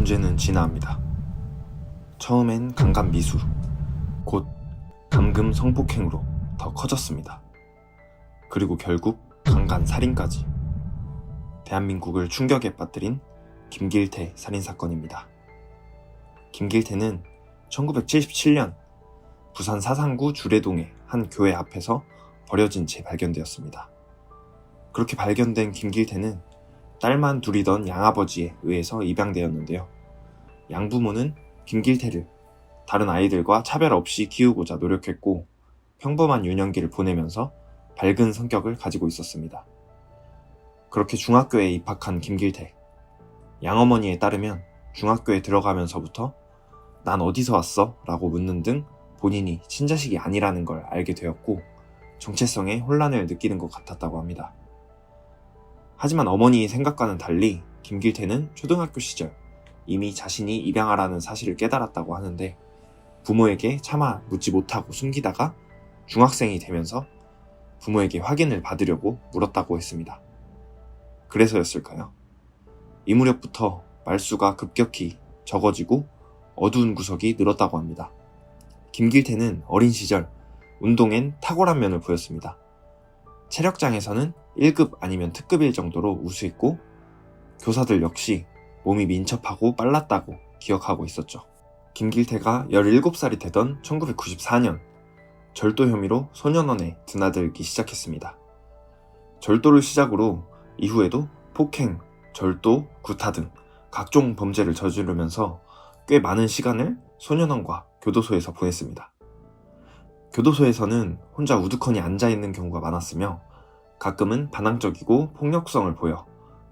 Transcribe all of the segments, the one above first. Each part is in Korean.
범죄는 진화합니다. 처음엔 강간 미수, 곧 감금 성폭행으로 더 커졌습니다. 그리고 결국 강간 살인까지. 대한민국을 충격에 빠뜨린 김길태 살인사건입니다. 김길태는 1977년 부산 사상구 주례동의 한 교회 앞에서 버려진 채 발견되었습니다. 그렇게 발견된 김길태는 딸만 둘이던 양아버지에 의해서 입양되었는데요. 양부모는 김길태를 다른 아이들과 차별 없이 키우고자 노력했고 평범한 유년기를 보내면서 밝은 성격을 가지고 있었습니다. 그렇게 중학교에 입학한 김길태. 양어머니에 따르면 중학교에 들어가면서부터 난 어디서 왔어? 라고 묻는 등 본인이 친자식이 아니라는 걸 알게 되었고 정체성에 혼란을 느끼는 것 같았다고 합니다. 하지만 어머니의 생각과는 달리 김길태는 초등학교 시절 이미 자신이 입양하라는 사실을 깨달았다고 하는데 부모에게 차마 묻지 못하고 숨기다가 중학생이 되면서 부모에게 확인을 받으려고 물었다고 했습니다. 그래서였을까요? 이 무렵부터 말수가 급격히 적어지고 어두운 구석이 늘었다고 합니다. 김길태는 어린 시절 운동엔 탁월한 면을 보였습니다. 체력장에서는 1급 아니면 특급일 정도로 우수했고 교사들 역시 몸이 민첩하고 빨랐다고 기억하고 있었죠. 김길태가 17살이 되던 1994년 절도 혐의로 소년원에 드나들기 시작했습니다. 절도를 시작으로 이후에도 폭행, 절도, 구타 등 각종 범죄를 저지르면서 꽤 많은 시간을 소년원과 교도소에서 보냈습니다. 교도소에서는 혼자 우두커니 앉아있는 경우가 많았으며 가끔은 반항적이고 폭력성을 보여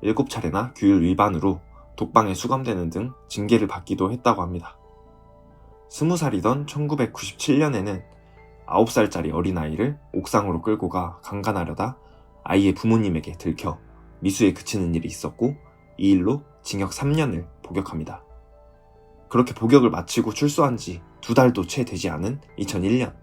7차례나 규율 위반으로 독방에 수감되는 등 징계를 받기도 했다고 합니다. 20살이던 1997년에는 9살짜리 어린아이를 옥상으로 끌고 가 강간하려다 아이의 부모님에게 들켜 미수에 그치는 일이 있었고 이 일로 징역 3년을 복역합니다. 그렇게 복역을 마치고 출소한 지 2달도 채 되지 않은 2001년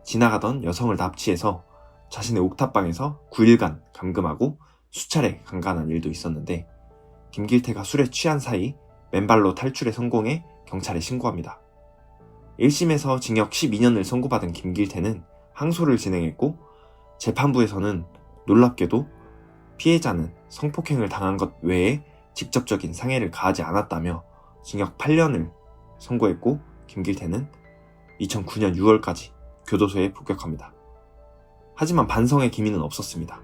지나가던 여성을 납치해서 자신의 옥탑방에서 9일간 감금하고 수차례 강간한 일도 있었는데 김길태가 술에 취한 사이 맨발로 탈출에 성공해 경찰에 신고합니다. 1심에서 징역 12년을 선고받은 김길태는 항소를 진행했고 재판부에서는 놀랍게도 피해자는 성폭행을 당한 것 외에 직접적인 상해를 가하지 않았다며 징역 8년을 선고했고 김길태는 2009년 6월까지 교도소에 복역합니다. 하지만 반성의 기미는 없었습니다.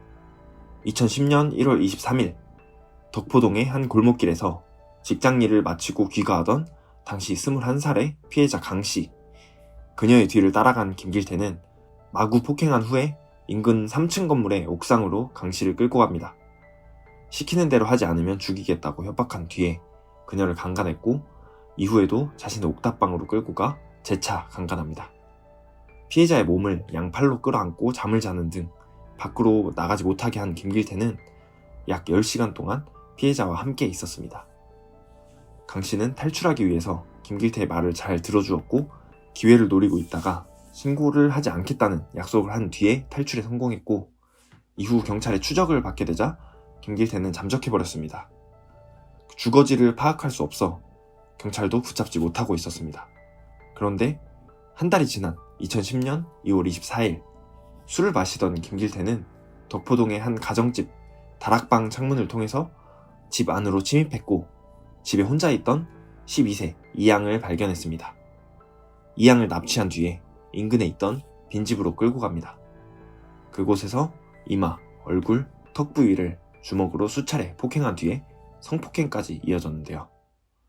2010년 1월 23일 덕포동의 한 골목길에서 직장일을 마치고 귀가하던 당시 21살의 피해자 강씨. 그녀의 뒤를 따라간 김길태는 마구 폭행한 후에 인근 3층 건물의 옥상으로 강씨를 끌고 갑니다. 시키는 대로 하지 않으면 죽이겠다고 협박한 뒤에 그녀를 강간했고 이후에도 자신의 옥탑방으로 끌고 가 재차 강간합니다. 피해자의 몸을 양팔로 끌어안고 잠을 자는 등 밖으로 나가지 못하게 한 김길태는 약 10시간 동안 피해자와 함께 있었습니다. 강씨는 탈출하기 위해서 김길태의 말을 잘 들어주었고 기회를 노리고 있다가 신고를 하지 않겠다는 약속을 한 뒤에 탈출에 성공했고 이후 경찰의 추적을 받게 되자 김길태는 잠적해버렸습니다. 주거지를 파악할 수 없어 경찰도 붙잡지 못하고 있었습니다. 그런데 한 달이 지난 2010년 2월 24일 술을 마시던 김길태는 덕포동의 한 가정집 다락방 창문을 통해서 집 안으로 침입했고 집에 혼자 있던 12세 이양을 발견했습니다. 이양을 납치한 뒤에 인근에 있던 빈집으로 끌고 갑니다. 그곳에서 이마, 얼굴, 턱 부위를 주먹으로 수차례 폭행한 뒤에 성폭행까지 이어졌는데요.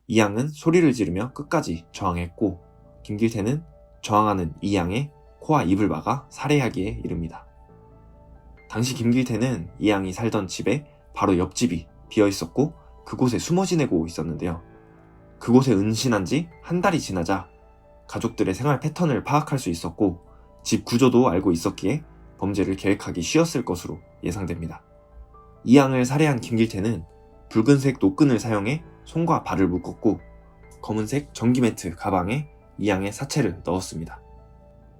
이양은 소리를 지르며 끝까지 저항했고 김길태는 저항하는 이양의 코와 입을 막아 살해하기에 이릅니다. 당시 김길태는 이양이 살던 집에 바로 옆집이 비어있었고 그곳에 숨어 지내고 있었는데요. 그곳에 은신한 지 한 달이 지나자 가족들의 생활 패턴을 파악할 수 있었고 집 구조도 알고 있었기에 범죄를 계획하기 쉬웠을 것으로 예상됩니다. 이양을 살해한 김길태는 붉은색 노끈을 사용해 손과 발을 묶었고 검은색 전기매트 가방에 이양의 사체를 넣었습니다.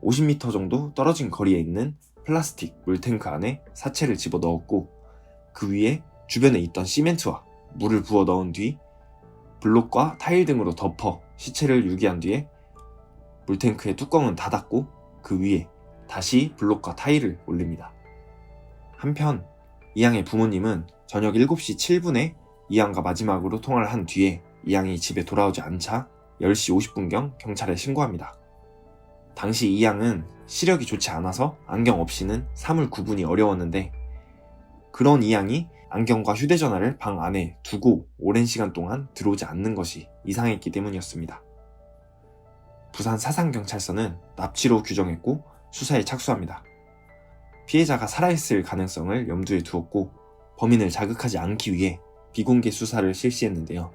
50m 정도 떨어진 거리에 있는 플라스틱 물탱크 안에 사체를 집어넣었고 그 위에 주변에 있던 시멘트와 물을 부어 넣은 뒤 블록과 타일 등으로 덮어 시체를 유기한 뒤에 물탱크의 뚜껑은 닫았고 그 위에 다시 블록과 타일을 올립니다. 한편 이양의 부모님은 저녁 7시 7분에 이양과 마지막으로 통화를 한 뒤에 이양이 집에 돌아오지 않자 10시 50분경 경찰에 신고합니다. 당시 이양은 시력이 좋지 않아서 안경 없이는 사물 구분이 어려웠는데 그런 이양이 안경과 휴대전화를 방 안에 두고 오랜 시간 동안 들어오지 않는 것이 이상했기 때문이었습니다. 부산 사상경찰서는 납치로 규정했고 수사에 착수합니다. 피해자가 살아있을 가능성을 염두에 두었고 범인을 자극하지 않기 위해 비공개 수사를 실시했는데요.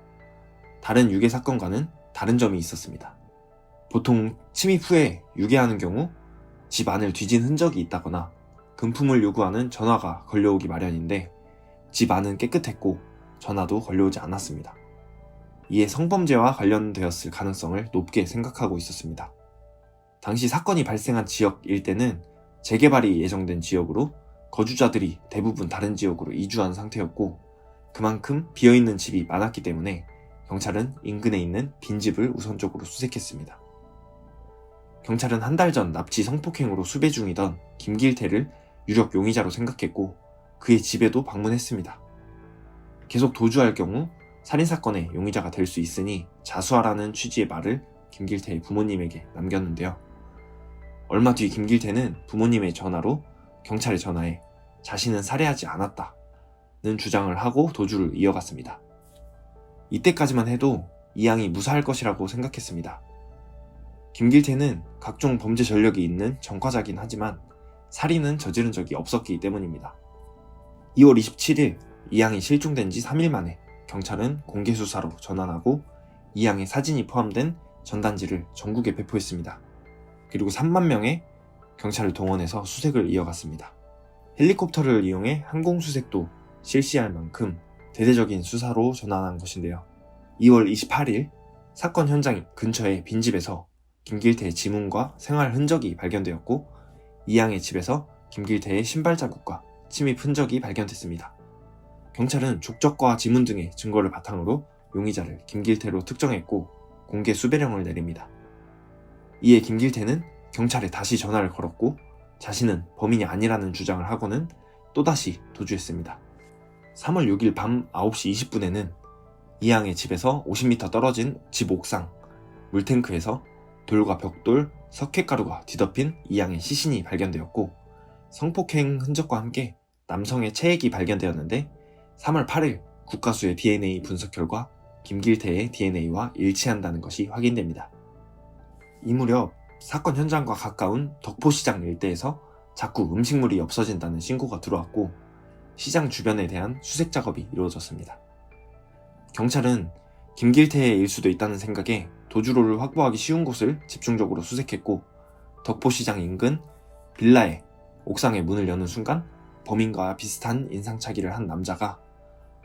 다른 유괴 사건과는 다른 점이 있었습니다. 보통 침입 후에 유괴하는 경우 집 안을 뒤진 흔적이 있다거나 금품을 요구하는 전화가 걸려오기 마련인데 집 안은 깨끗했고 전화도 걸려오지 않았습니다. 이에 성범죄와 관련되었을 가능성을 높게 생각하고 있었습니다. 당시 사건이 발생한 지역 일대는 재개발이 예정된 지역으로 거주자들이 대부분 다른 지역으로 이주한 상태였고 그만큼 비어있는 집이 많았기 때문에 경찰은 인근에 있는 빈집을 우선적으로 수색했습니다. 경찰은 한 달 전 납치 성폭행으로 수배 중이던 김길태를 유력 용의자로 생각했고 그의 집에도 방문했습니다. 계속 도주할 경우 살인사건의 용의자가 될 수 있으니 자수하라는 취지의 말을 김길태의 부모님에게 남겼는데요. 얼마 뒤 김길태는 부모님의 전화로 경찰에 전화해 자신은 살해하지 않았다는 주장을 하고 도주를 이어갔습니다. 이때까지만 해도 이양이 무사할 것이라고 생각했습니다. 김길태는 각종 범죄 전력이 있는 전과자긴 하지만 살인은 저지른 적이 없었기 때문입니다. 2월 27일 이양이 실종된 지 3일 만에 경찰은 공개수사로 전환하고 이양의 사진이 포함된 전단지를 전국에 배포했습니다. 그리고 3만 명의 경찰을 동원해서 수색을 이어갔습니다. 헬리콥터를 이용해 항공수색도 실시할 만큼 대대적인 수사로 전환한 것인데요. 2월 28일 사건 현장 근처의 빈집에서 김길태의 지문과 생활 흔적이 발견되었고 이양의 집에서 김길태의 신발 자국과 침입 흔적이 발견됐습니다. 경찰은 족적과 지문 등의 증거를 바탕으로 용의자를 김길태로 특정했고 공개 수배령을 내립니다. 이에 김길태는 경찰에 다시 전화를 걸었고 자신은 범인이 아니라는 주장을 하고는 또다시 도주했습니다. 3월 6일 밤 9시 20분에는 이양의 집에서 50m 떨어진 집 옥상 물탱크에서 돌과 벽돌, 석회가루가 뒤덮인 이양의 시신이 발견되었고 성폭행 흔적과 함께 남성의 체액이 발견되었는데 3월 8일 국가수의 DNA 분석 결과 김길태의 DNA와 일치한다는 것이 확인됩니다. 이 무렵 사건 현장과 가까운 덕포시장 일대에서 자꾸 음식물이 없어진다는 신고가 들어왔고 시장 주변에 대한 수색 작업이 이루어졌습니다. 경찰은 김길태의 일 수도 있다는 생각에 도주로를 확보하기 쉬운 곳을 집중적으로 수색했고 덕포시장 인근 빌라의 옥상의 문을 여는 순간 범인과 비슷한 인상착의를 한 남자가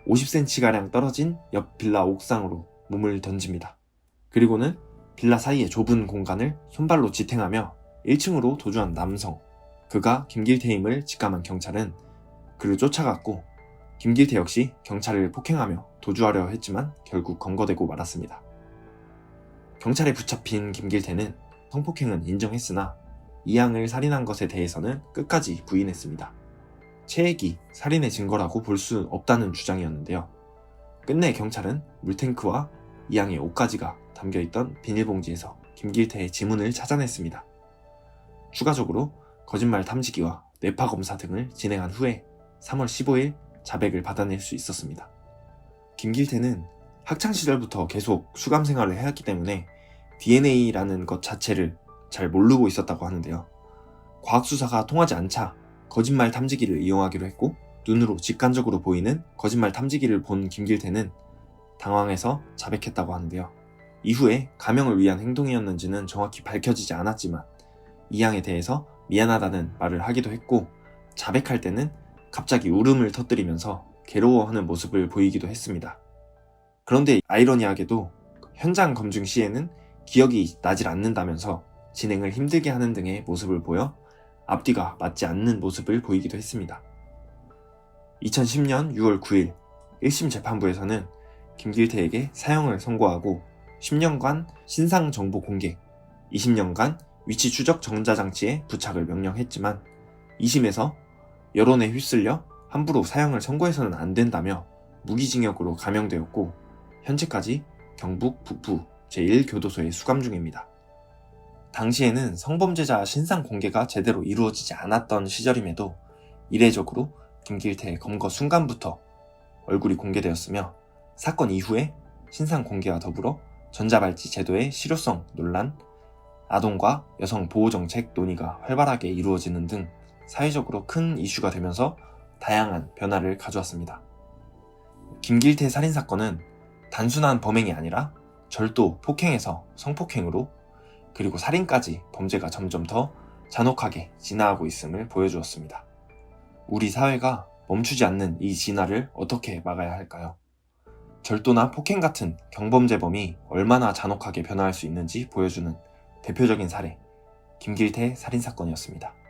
50cm가량 떨어진 옆 빌라 옥상으로 몸을 던집니다. 그리고는 빌라 사이의 좁은 공간을 손발로 지탱하며 1층으로 도주한 남성, 그가 김길태임을 직감한 경찰은 그를 쫓아갔고 김길태 역시 경찰을 폭행하며 도주하려 했지만 결국 검거되고 말았습니다. 경찰에 붙잡힌 김길태는 성폭행은 인정했으나 이양을 살인한 것에 대해서는 끝까지 부인했습니다. 체액이 살인의 증거라고 볼 수 없다는 주장이었는데요. 끝내 경찰은 물탱크와 이양의 옷가지가 담겨있던 비닐봉지에서 김길태의 지문을 찾아냈습니다. 추가적으로 거짓말 탐지기와 뇌파 검사 등을 진행한 후에 3월 15일 자백을 받아낼 수 있었습니다. 김길태는 학창시절부터 계속 수감 생활을 해왔기 때문에 DNA라는 것 자체를 잘 모르고 있었다고 하는데요. 과학수사가 통하지 않자 거짓말 탐지기를 이용하기로 했고 눈으로 직관적으로 보이는 거짓말 탐지기를 본 김길태는 당황해서 자백했다고 하는데요. 이후에 가명을 위한 행동이었는지는 정확히 밝혀지지 않았지만 이양에 대해서 미안하다는 말을 하기도 했고 자백할 때는 갑자기 울음을 터뜨리면서 괴로워하는 모습을 보이기도 했습니다. 그런데 아이러니하게도 현장 검증 시에는 기억이 나질 않는다면서 진행을 힘들게 하는 등의 모습을 보여 앞뒤가 맞지 않는 모습을 보이기도 했습니다. 2010년 6월 9일 1심 재판부에서는 김길태에게 사형을 선고하고 10년간 신상 정보 공개, 20년간 위치 추적 전자장치에 부착을 명령했지만 2심에서 여론에 휩쓸려 함부로 사형을 선고해서는 안 된다며 무기징역으로 감형되었고 현재까지 경북 북부 제1교도소에 수감 중입니다. 당시에는 성범죄자 신상 공개가 제대로 이루어지지 않았던 시절임에도 이례적으로 김길태의 검거 순간부터 얼굴이 공개되었으며 사건 이후에 신상 공개와 더불어 전자발찌 제도의 실효성 논란, 아동과 여성 보호정책 논의가 활발하게 이루어지는 등 사회적으로 큰 이슈가 되면서 다양한 변화를 가져왔습니다. 김길태 살인사건은 단순한 범행이 아니라 절도, 폭행에서 성폭행으로 그리고 살인까지 범죄가 점점 더 잔혹하게 진화하고 있음을 보여주었습니다. 우리 사회가 멈추지 않는 이 진화를 어떻게 막아야 할까요? 절도나 폭행 같은 경범죄범이 얼마나 잔혹하게 변화할 수 있는지 보여주는 대표적인 사례, 김길태 살인사건이었습니다.